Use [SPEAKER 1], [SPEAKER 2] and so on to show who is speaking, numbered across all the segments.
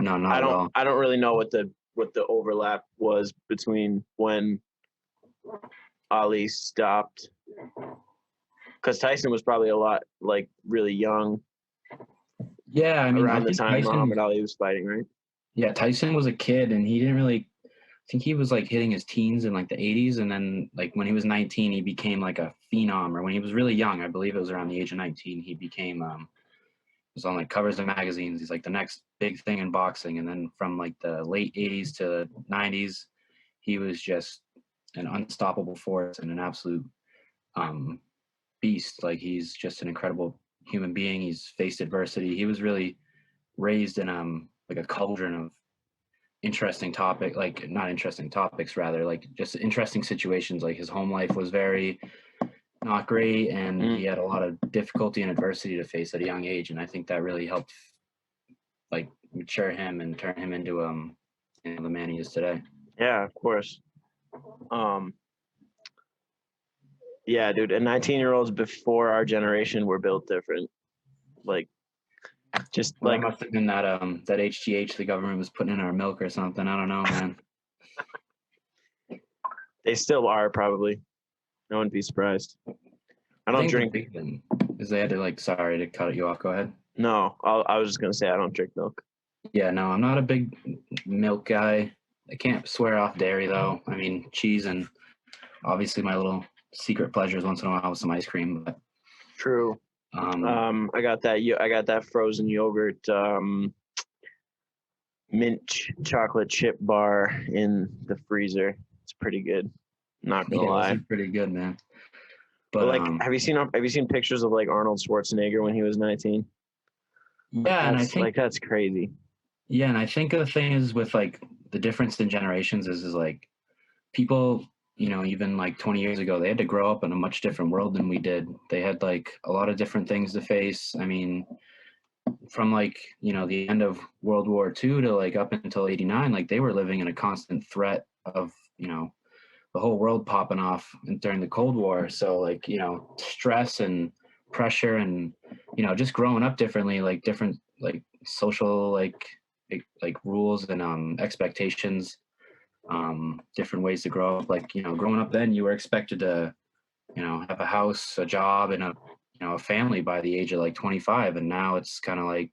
[SPEAKER 1] No, not
[SPEAKER 2] I
[SPEAKER 1] at
[SPEAKER 2] don't
[SPEAKER 1] all.
[SPEAKER 2] I don't really know what the overlap was between when Ali stopped, because Tyson was probably a lot like really young
[SPEAKER 1] Yeah, I mean, I
[SPEAKER 2] around the
[SPEAKER 1] think
[SPEAKER 2] time Muhammad Ali was fighting, right?
[SPEAKER 1] Yeah, Tyson was a kid and he didn't really I think he was like hitting his teens in like the 80s, and then like when he was 19 he became like a phenom, or when he was really young, I believe it was around the age of 19, he became was on like covers of magazines. He's like the next big thing in boxing, and then from like the late 80s to 90s he was just an unstoppable force and an absolute um beast. Like he's just an incredible human being. He's faced adversity. He was really raised in like a cauldron of interesting topic like not interesting topics, rather like just interesting situations. Like his home life was very not great, and he
[SPEAKER 2] Mm,
[SPEAKER 1] had a lot of difficulty and adversity to face at a young age, and I think that really helped like mature him and turn him into the man he is today.
[SPEAKER 2] yeah, of course. Um, yeah, dude, and 19-year-olds before our generation were built different. Like, just
[SPEAKER 1] Well, that
[SPEAKER 2] like
[SPEAKER 1] must have been that HGH the government was putting in our milk or something. I don't know, man.
[SPEAKER 2] they still are probably. I wouldn't be surprised. I
[SPEAKER 1] I
[SPEAKER 2] don't
[SPEAKER 1] think the
[SPEAKER 2] drink.
[SPEAKER 1] big thing is they had to like, sorry to cut you off, go ahead.
[SPEAKER 2] No, I was just gonna say I don't drink milk.
[SPEAKER 1] Yeah, no, I'm not a big milk guy. I can't swear off dairy though. I mean, cheese and obviously my little secret pleasures once in a while with some ice cream. But
[SPEAKER 2] True.
[SPEAKER 1] um,
[SPEAKER 2] I got that. I got that frozen yogurt, mint chocolate chip bar in the freezer. It's pretty good. Not gonna
[SPEAKER 1] yeah, those
[SPEAKER 2] lie.
[SPEAKER 1] are pretty good, man.
[SPEAKER 2] But
[SPEAKER 1] But
[SPEAKER 2] like, have you seen pictures of like Arnold Schwarzenegger when he was 19? Like
[SPEAKER 1] yeah, and I think
[SPEAKER 2] that's crazy.
[SPEAKER 1] yeah, and I think the thing is with like the difference in generations is like people, even like 20 years ago, they had to grow up in a much different world than we did. They had like a lot of different things to face. I mean, from like, the end of World War II to like up until 89, like they were living in a constant threat of, the whole world popping off during the Cold War. So like, stress and pressure and, just growing up differently, like different like social like rules and expectations, different ways to grow up. Like, growing up then you were expected to, have a house, a job, and a family by the age of like 25. And now it's kind of like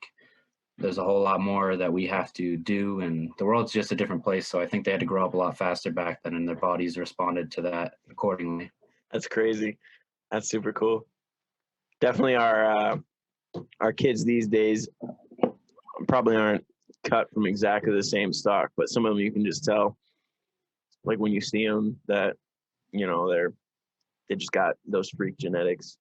[SPEAKER 1] there's a whole lot more that we have to do, and the world's just a different place. So I think they had to grow up a lot faster back then, and their bodies responded to that accordingly.
[SPEAKER 2] That's crazy. That's super cool. Definitely our kids these days probably aren't cut from exactly the same stock, but some of them you can just tell, like when you see them, that they just got those freak genetics.